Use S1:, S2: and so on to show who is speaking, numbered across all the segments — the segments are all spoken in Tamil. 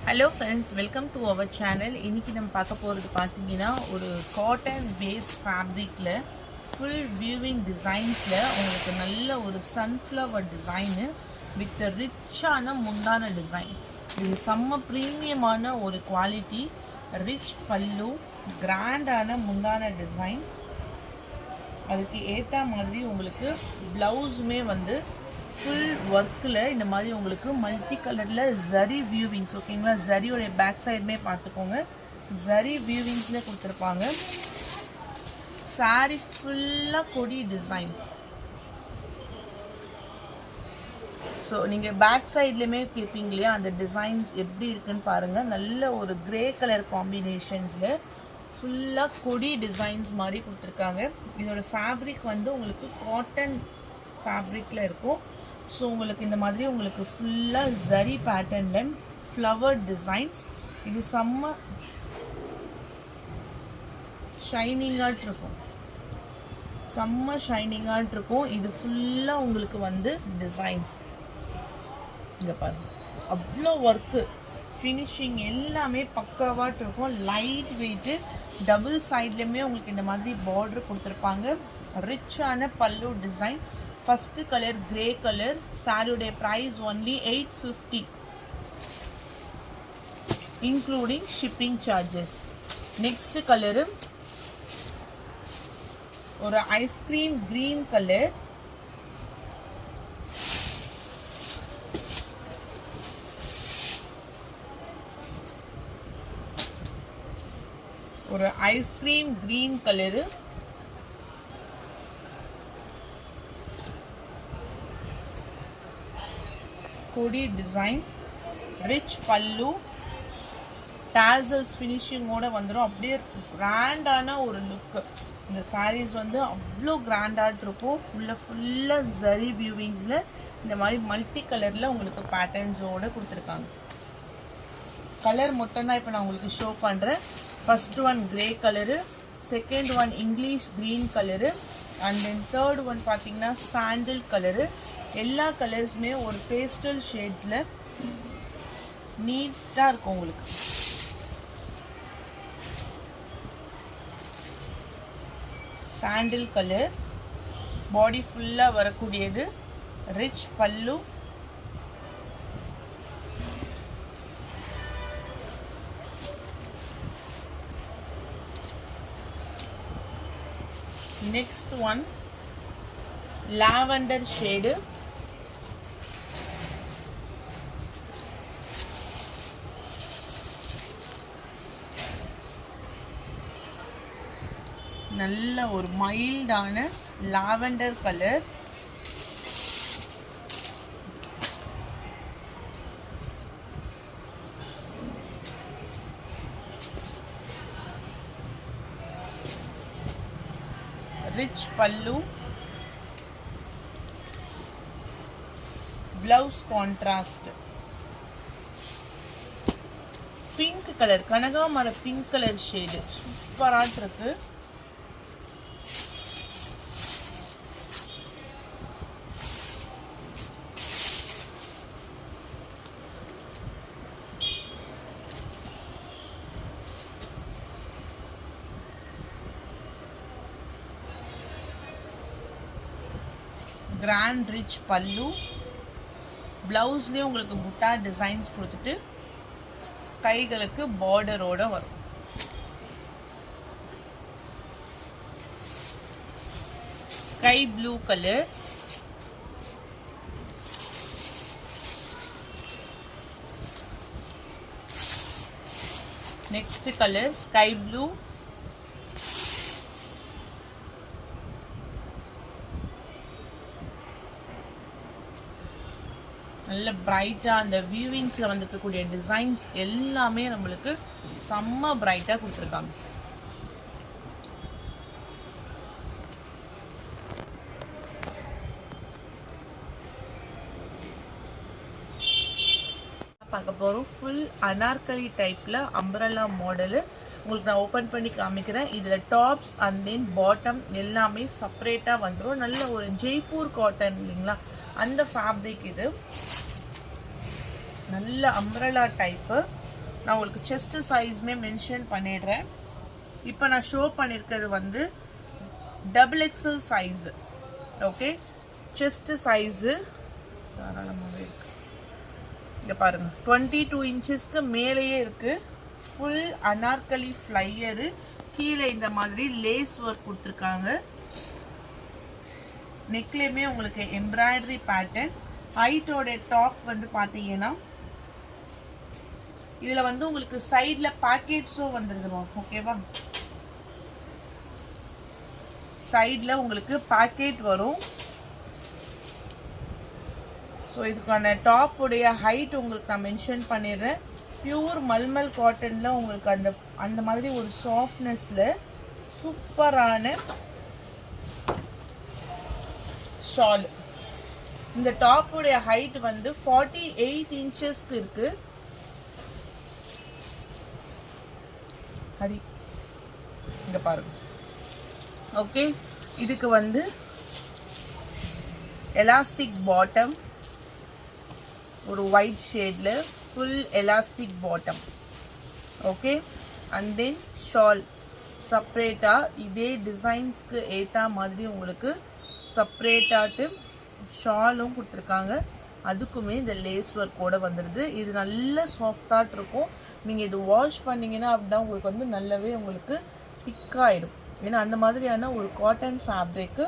S1: Hello friends, welcome to our channel. இன்னைக்கு நம்ம பார்க்க போறது பாத்தீங்கன்னா ஒரு காட்டன் பேஸ் ஃபேப்ரிக்ல full weaving designsல உங்களுக்கு நல்ல ஒரு sunflower design with ரிச்சான முந்தான டிசைன். இது செம்ம பிரீமியமான ஒரு குவாலிட்டி, ரிச் பல்லு, கிராண்டான முந்தான டிசைன். அதுக்கு ஏத்த மாதிரி உங்களுக்கு ப்ளவுஸுமே வந்து ஃபுல் ஒர்க்கில் இந்த மாதிரி உங்களுக்கு மல்டி கலரில் ஜரி வியூவிங்ஸ், ஓகேங்களா? ஜரியோடைய பேக் சைடுமே பார்த்துக்கோங்க, ஜரி வியூவிங்ஸில் கொடுத்துருப்பாங்க. சாரி ஃபுல்லாக கொடி டிசைன். ஸோ நீங்கள் பேக் சைட்லேயுமே கேட்பீங்க இல்லையா, அந்த டிசைன்ஸ் எப்படி இருக்குன்னு பாருங்கள். நல்ல ஒரு கிரே கலர் காம்பினேஷன்ஸில் ஃபுல்லாக கொடி டிசைன்ஸ் மாதிரி கொடுத்துருக்காங்க. இதோட ஃபேப்ரிக் வந்து உங்களுக்கு காட்டன் ஃபேப்ரிக்கில் இருக்கும். ஸோ உங்களுக்கு இந்த மாதிரி உங்களுக்கு ஃபுல்லாக ஜரி பேட்டர்னில் ஃப்ளவர் டிசைன்ஸ். இது செம்ம ஷைனிங்காக இருக்கும், செம்ம ஷைனிங்காக இருக்கும். இது ஃபுல்லாக உங்களுக்கு வந்து டிசைன்ஸ் இங்கே பாருங்கள், அவ்வளோ ஒர்க்கு, ஃபினிஷிங் எல்லாமே பக்காவாக இருக்கும். லைட் வெயிட்டு, டபுள் சைட்லேயுமே உங்களுக்கு இந்த மாதிரி பார்டர் கொடுத்துருப்பாங்க. ரிச்சான pallu design. First colour grey colour. சாரியோடைய price only 850 including shipping charges. Next colour ஒரு ஐஸ்கிரீம் கிரீன் கலர். ஒரு ஐஸ்கிரீம் கிரீன் கலரு. கொடி டிசைன், ரிச் பல்லு, டாசல்ஸ் ஃபினிஷிங்கோட வந்துடும். அப்படியே கிராண்டான ஒரு லுக்கு. இந்த சாரீஸ் வந்து அவ்வளோ கிராண்டாக இருக்கும். ஃபுல்லாக ஜரி வியூவிங்ஸில் இந்த மாதிரி மல்டி கலரில் உங்களுக்கு பேட்டர்ன்ஸோடு கொடுத்துருக்காங்க. கலர் மட்டும்தான் இப்போ நான் உங்களுக்கு ஷோ பண்ணுறேன். First one grey colour, second one English green colour, and then third one பார்த்தீங்கன்னா சாண்டில் கலரு. எல்லா கலர்ஸுமே ஒரு பேஸ்டல் ஷேட்ஸில் நீட்டாக இருக்கும் உங்களுக்கு. சாண்டில் கலர், பாடி ஃபுல்லாக வரக்கூடியது, ரிச் பல்லு, next one lavender shade. நல்ல ஒரு மைல்டான lavender colour. Rich pallu, blouse contrast. Pink colour, கனகாமர பிங்க் கலர் ஷேடு சூப்பராக இருக்கு. கிராண்ட் ரிச் பல்லு, ப்ளவுஸ்லேயே உங்களுக்கு புட்டா டிசைன்ஸ் கொடுத்துட்டு கைகளுக்கு பார்டரோட வரும். Sky blue colour, next colour sky blue, நல்ல பிரைட்டாக அந்த வியூவிங்ஸில் வந்துருக்கக்கூடிய டிசைன்ஸ் எல்லாமே நம்மளுக்கு செம்ம பிரைட்டாக கொடுத்துருக்காங்க. பார்க்க போகிறோம் ஃபுல் அனார்கலி டைப்பில் அம்ப்ரெல்லா மாடலு. உங்களுக்கு நான் ஓப்பன் பண்ணி காமிக்கிறேன். இதில் டாப்ஸ் அண்ட் தென் பாட்டம் எல்லாமே செப்பரேட்டாக வந்துடும். நல்ல ஒரு ஜெய்ப்பூர் காட்டன் இல்லைங்களா, அந்த ஃபேப்ரிக் இது. நல்ல அம்ப்ரெல்லா டைப்பு. நான் உங்களுக்கு செஸ்ட் சைஸ்மே மென்ஷன் பண்ணிடுறேன். இப்போ நான் ஷோ பண்ணியிருக்கிறது வந்து XXL size. Okay, chest size தாராளமாகவே இருக்குது. இங்கே பாருங்கள், 22 இன்ச்சஸ்க்கு மேலேயே இருக்குது. ஃபுல் அனார்கலி ஃப்ளையரு, கீழே இந்த மாதிரி லேஸ் ஒர்க் கொடுத்துருக்காங்க. நெக்லேயுமே உங்களுக்கு எம்ப்ராய்டரி பேட்டர்ன். ஹைட்டோட டாப் வந்து பார்த்தீங்கன்னா இதில் வந்து உங்களுக்கு சைடில் பாக்கெட்ஸும் வந்துருக்குறோம். ஓகேவா, சைடில் உங்களுக்கு பாக்கெட் வரும். ஸோ இதுக்கான டாப்புடைய ஹைட் உங்களுக்கு நான் மென்ஷன் பண்ணிடுறேன். பியூர் மல்மல் காட்டனில் உங்களுக்கு அந்த மாதிரி ஒரு சாஃப்ட்னஸில் சூப்பரான ஷால். இந்த டாப்புடைய ஹைட் வந்து 48 இன்ச்சஸ்க்கு இருக்கு. ஹரி இங்க பாருங்க. ஓகே, இதுக்கு வந்து எலாஸ்டிக் பாட்டம், ஒரு ஒயிட் ஷேட்ல full elastic bottom. Okay, and then shawl செப்பரேட்டாக இதே டிசைன்ஸ்க்கு ஏற்ற மாதிரி உங்களுக்கு செப்பரேட்டாட்டு ஷாலும் கொடுத்துருக்காங்க. அதுக்குமே இந்த லேஸ் ஒர்க்கோடு வந்துடுது. இது நல்ல சாஃப்டாக இருக்கும். நீங்கள் இது வாஷ் பண்ணிங்கன்னா அப்படின்னா உங்களுக்கு வந்து நல்லாவே உங்களுக்கு திக்காகிடும். ஏன்னா அந்த மாதிரியான ஒரு காட்டன் ஃபேப்ரிக்கு.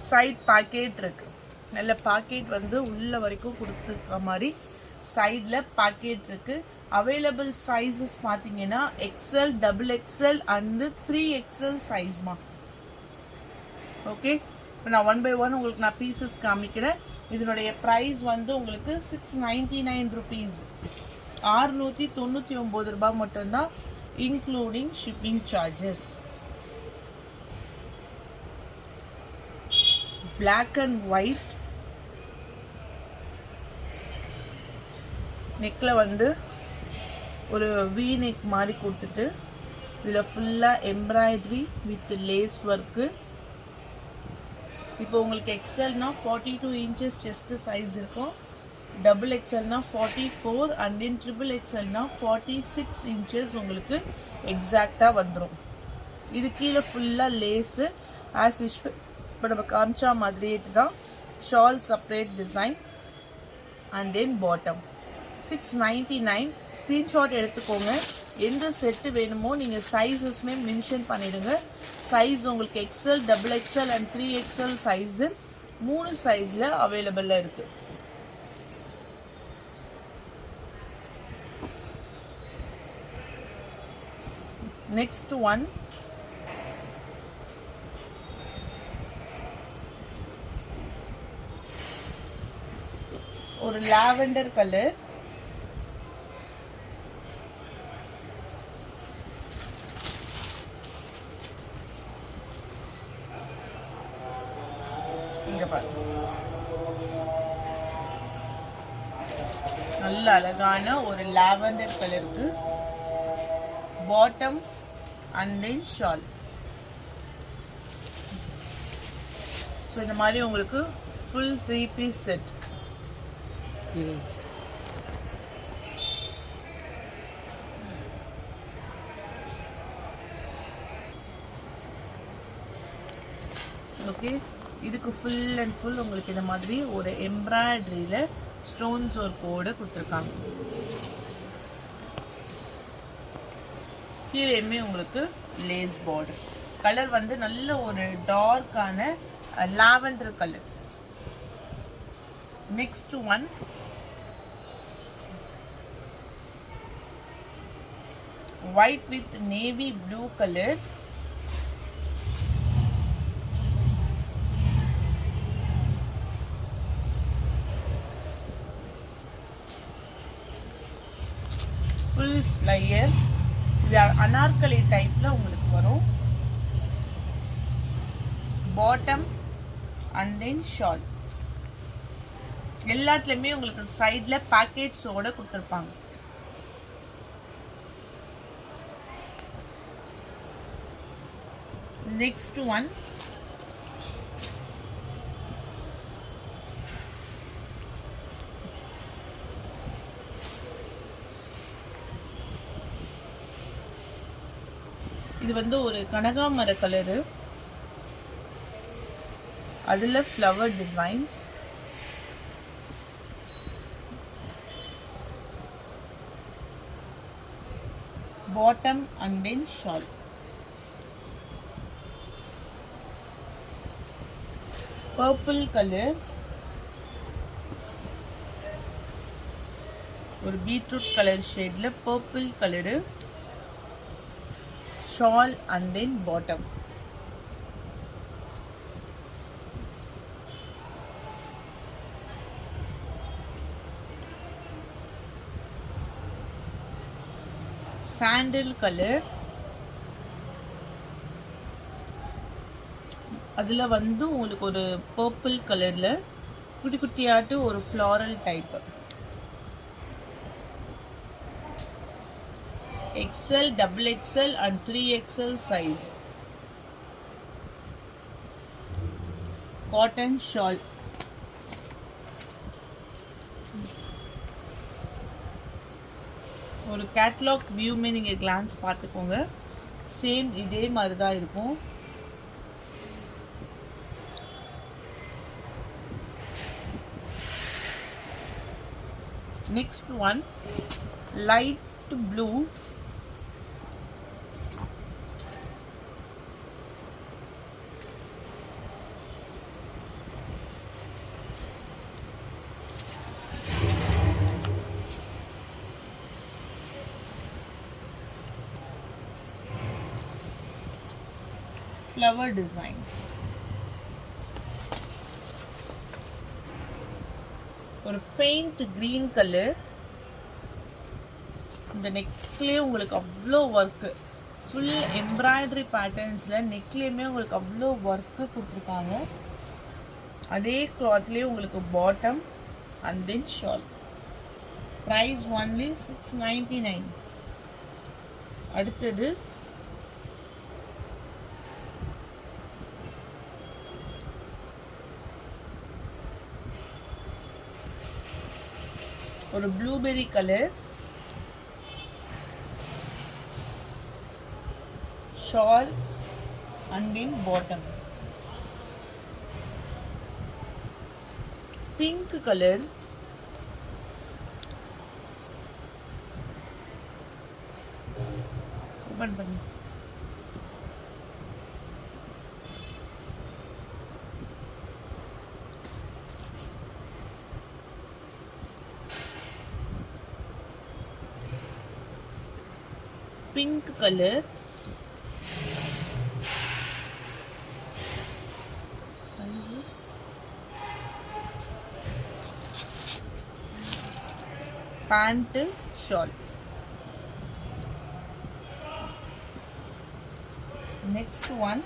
S1: சைட் பாக்கெட் இருக்குது. நல்ல பாக்கெட் வந்து உள்ள வரைக்கும் கொடுத்துருக்க மாதிரி சைடில் பாக்கெட் இருக்குது. அவைலபிள் சைஸஸ் பார்த்தீங்கன்னா XL, XXL அண்டு 3XL சைஸ்மா. ஓகே, இப்போ நான் 1 by 1 உங்களுக்கு நான் பீசஸ் காமிக்கிறேன். இதனுடைய ப்ரைஸ் வந்து உங்களுக்கு 699 ருபீஸ், 699 ரூபாய் மட்டும்தான், including shipping charges. Black and white நெக்கில் வந்து ஒரு வி நெக் மாதிரி கொடுத்துட்டு இதில் ஃபுல்லாக எம்ப்ராய்டரி வித் லேஸ் ஒர்க்கு. இப்போ உங்களுக்கு எக்ஸல்னா 42 இன்ச்சஸ் செஸ்ட் சைஸ் இருக்கும். XXLனா 44 அண்ட் தென் XXLனா 46 இன்ச்சஸ் உங்களுக்கு எக்ஸாக்டாக வந்துடும். இது கீழே ஃபுல்லாக லேஸு ஆஸ் யூஷுவல் இப்போ நம்ம காமிச்சா மாதிரியே தான். Shawl separate design and then bottom. 699. Screenshot எடுத்துக்கோங்க. எந்த செட்டு வேணுமோ நீங்கள் சைஸஸ்மே மென்ஷன் பண்ணிவிடுங்க. சைஸ் உங்களுக்கு XL, XXL and 3XL size 3 சைஸில் அவைலபிளாக இருக்குது. நெக்ஸ்ட் ஒன் ஒரு லாவெண்டர் கலர். நல்ல அழகான ஒரு லாவெண்டர் கலருக்கு bottom and then shawl. So இந்த மாதிரி உங்களுக்கு ஃபுல் 3 பீஸ் செட். ஓகே, இதுக்கு ஃபுல் அண்ட் ஃபுல் உங்களுக்கு இந்த மாதிரி ஒரு எம்ப்ராய்டரியில் ஸ்டோன்ஸ் ஒர்க்கோடு கொடுத்துருக்காங்க. கீழேயுமே உங்களுக்கு லேஸ் பார்டர். கலர் வந்து நல்ல ஒரு டார்க்கான lavender colour. Next one white with navy blue color. Full flyer. இது அனார்கலி டைப்ல உங்களுக்கு வரும். Bottom and then shawl. எல்லாத்துலயுமே உங்களுக்கு சைடுல பாக்கெட்ஸோட கொடுத்துருப்பாங்க. Next one இது வந்து ஒரு கனகாமர கலரு, அதில் flower designs. Bottom and then shawl. Purple colour, ஒரு பீட்ரூட் கலர் ஷேட்ல purple colour, shawl and then bottom. Sandal colour, அதில் வந்து உங்களுக்கு ஒரு பர்பிள் கலரில் குட்டி குட்டியாட்டு ஒரு floral type. XL, XXL and 3XL size. Cotton shawl. ஒரு கேட்லாக் வியூமே நீங்கள் கிளான்ஸ் பார்த்துக்கோங்க. சேம் இதே மாதிரி தான் இருக்கும். Next one, light blue, flower designs. ஒரு பெயிண்ட் கிரீன் கலர். இந்த நெக்லேயே உங்களுக்கு அவ்வளோ ஒர்க்கு, ஃபுல் எம்ப்ராய்டரி பேட்டர்ன்ஸில் நெக்லேயுமே உங்களுக்கு அவ்வளோ ஒர்க்கு கொடுத்துருக்காங்க. அதே கிளாத்லேயே உங்களுக்கு bottom and then shawl. Price only 699. அடுத்தது ஒரு blueberry colour, shawl and then bottom. Pink colour, open பண்ணு. Pink colour, pant, shawl. Next one,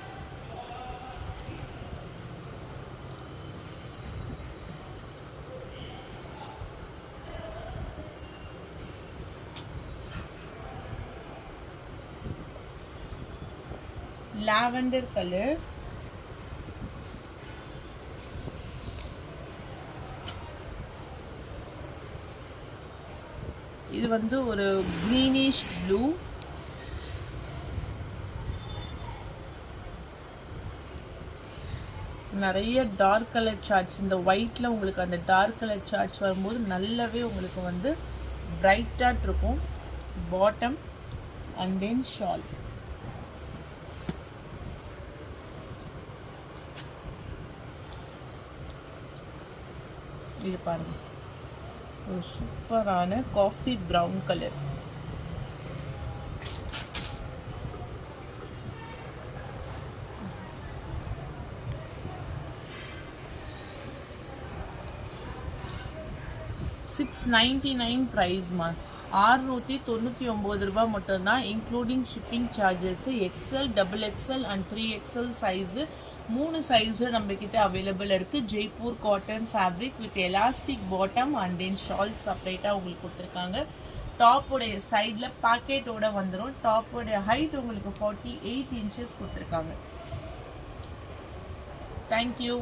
S1: lavender color, இது வந்து ஒரு greenish blue, நிறைய டார்க் கலர் சார்ட்ஸ். இந்த ஒயிட்ல உங்களுக்கு அந்த டார்க் கலர் சார்ட்ஸ் வரும்போது நல்லாவே உங்களுக்கு வந்து பிரைட்டாக இருக்கும். Bottom and then shawl. இது பாருங்க, ஒரு சூப்பரான காஃபி ப்ரௌன் கலர். $699 ப்ரைஸ்மா. 699 ரூபாய் மட்டும்தான், including shipping charges. XL, XXL and 3XL size, 3 size நம்மக்கிட்ட அவைலபிள் இருக்குது. Jaipur cotton fabric with elastic bottom and then shawl செப்பரேட்டாக உங்களுக்கு கொடுத்துருக்காங்க. டாப்போடைய சைடில் பாக்கெட்டோட வந்துடும். டாப்போடைய ஹைட் உங்களுக்கு 48 inches கொடுத்துருக்காங்க. தேங்க்யூ.